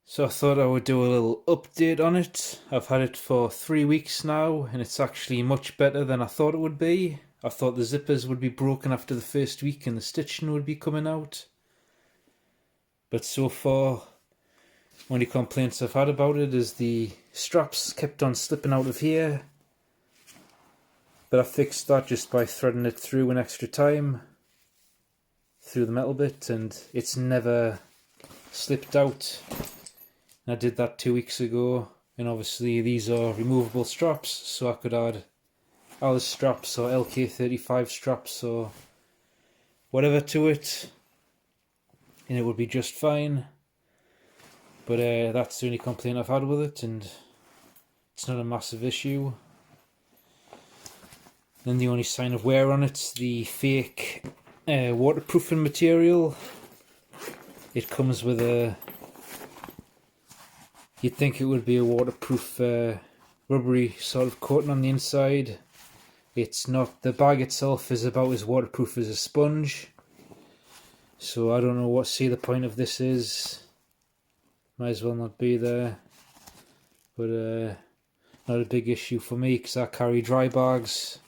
So I thought I would do a little update on it. I've had it for 3 weeks now and it's actually much better than I thought it would be. I thought the zippers would be broken after the first week and the stitching would be coming out. But so far, only complaints I've had about it is the straps kept on slipping out of here. But I fixed that just by threading it through an extra time through the metal bit and it's never slipped out. I did that 2 weeks ago, and obviously these are removable straps, so I could add Alice straps or LK35 straps or whatever to it, and it would be just fine. But that's the only complaint I've had with it, and it's not a massive issue. Then the only sign of wear on it's the fake waterproofing material. It comes with a... You'd think it would be a waterproof rubbery sort of coating on the inside. It's not. The bag itself is about as waterproof as a sponge. So I don't know what the point of this is. Might as well not be there. But not a big issue for me because I carry dry bags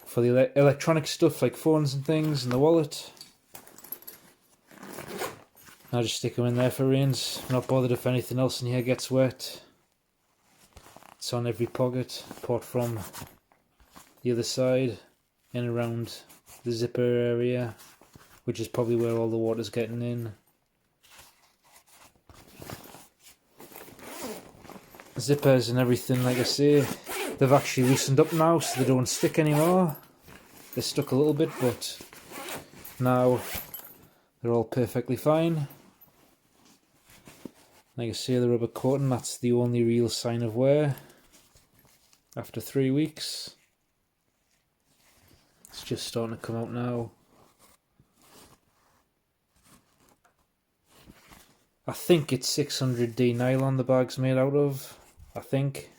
for the electronic stuff like phones and things and the wallet. I just stick them in there for rains. I'm not bothered if anything else in here gets wet. It's on every pocket, apart from the other side and around the zipper area, which is probably where all the water's getting in. Zippers and everything, like I say, they've actually loosened up now, so they don't stick anymore. They're stuck a little bit, but now they're all perfectly fine. Like I say, the rubber coating, that's the only real sign of wear after 3 weeks. It's just starting to come out now. I think it's 600D nylon the bag's made out of. I think.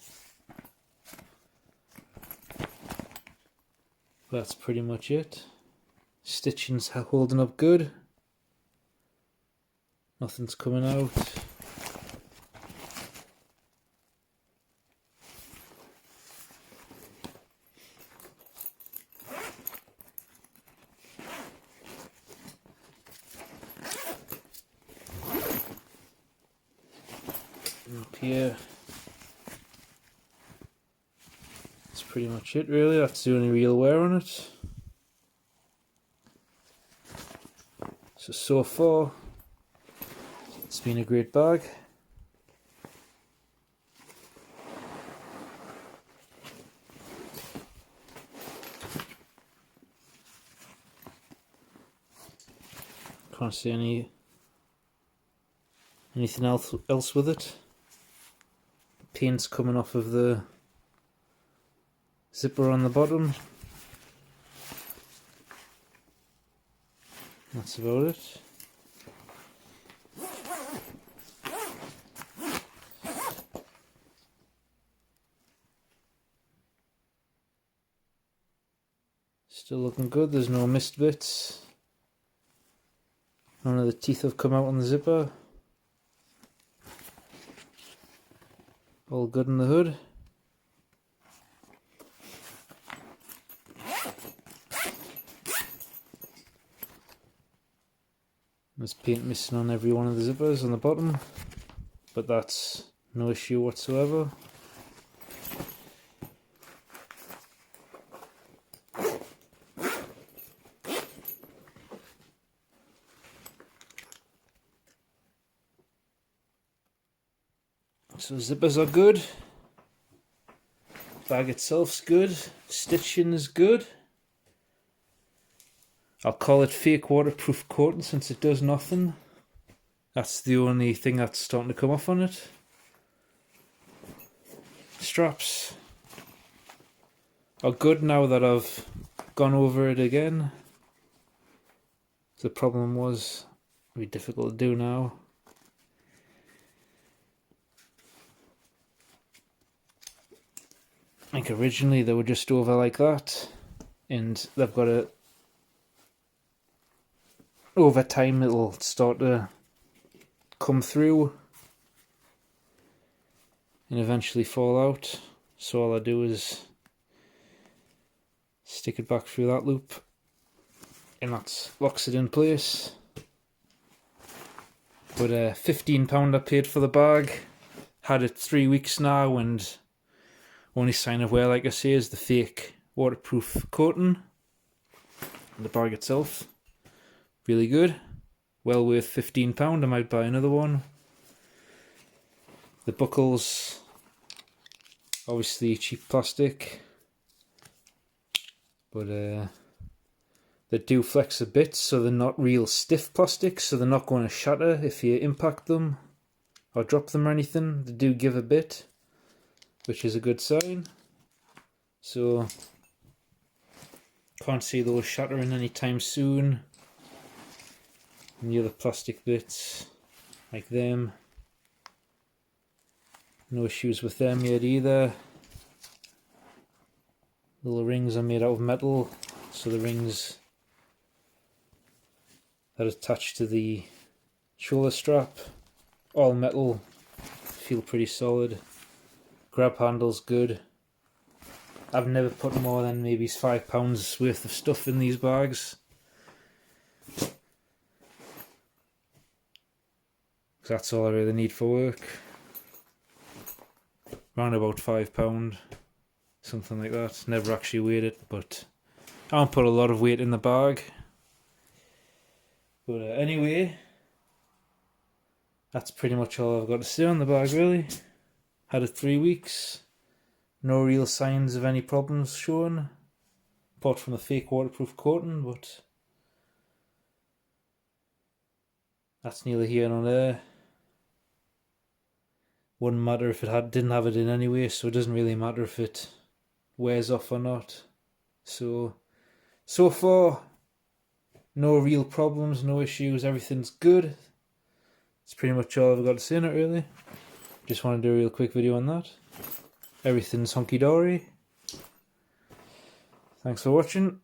That's pretty much it. Stitching's holding up good. Nothing's coming out. Up here, that's pretty much it really. That's the only real wear on it. So far it's been a great bag. Can't see anything else with it. Paint's coming off of the zipper on the bottom. That's about it. Still looking good, there's no missed bits. None of the teeth have come out on the zipper. All good in the hood. There's paint missing on every one of the zippers on the bottom, but that's no issue whatsoever. So zippers are good, bag itself's good, stitching is good. I'll call it fake waterproof coating since it does nothing. That's the only thing that's starting to come off on it. Straps are good now that I've gone over it again. The problem was it'd be difficult to do now. I think originally they were just over like that, and they've got a... Over time it'll start to come through and eventually fall out. So all I do is stick it back through that loop, and that locks it in place. But £15 I paid for the bag. Had it 3 weeks now, and only sign of wear, like I say, is the fake waterproof coating. And the bag itself, really good. Well worth £15. I might buy another one. The buckles, obviously cheap plastic, but they do flex a bit, so they're not real stiff plastic, so they're not going to shatter if you impact them or drop them or anything. They do give a bit, which is a good sign. So can't see those shattering anytime soon. And the other plastic bits, like them, no issues with them yet either. Little rings are made out of metal, so the rings that are attached to the shoulder strap, all metal, feel pretty solid. Grab handle's good. I've never put more than maybe £5 worth of stuff in these bags. That's all I really need for work. Around about £5, something like that. Never actually weighed it, but I don't put a lot of weight in the bag. But anyway, that's pretty much all I've got to say on the bag, really. Had it 3 weeks. No real signs of any problems shown, apart from the fake waterproof coating, but that's neither here nor there. Wouldn't matter if it didn't have it in anyway, so it doesn't really matter if it wears off or not. So far, no real problems, no issues, everything's good. That's pretty much all I've got to say on it, really. Just want to do a real quick video on that. Everything's hunky-dory. Thanks for watching.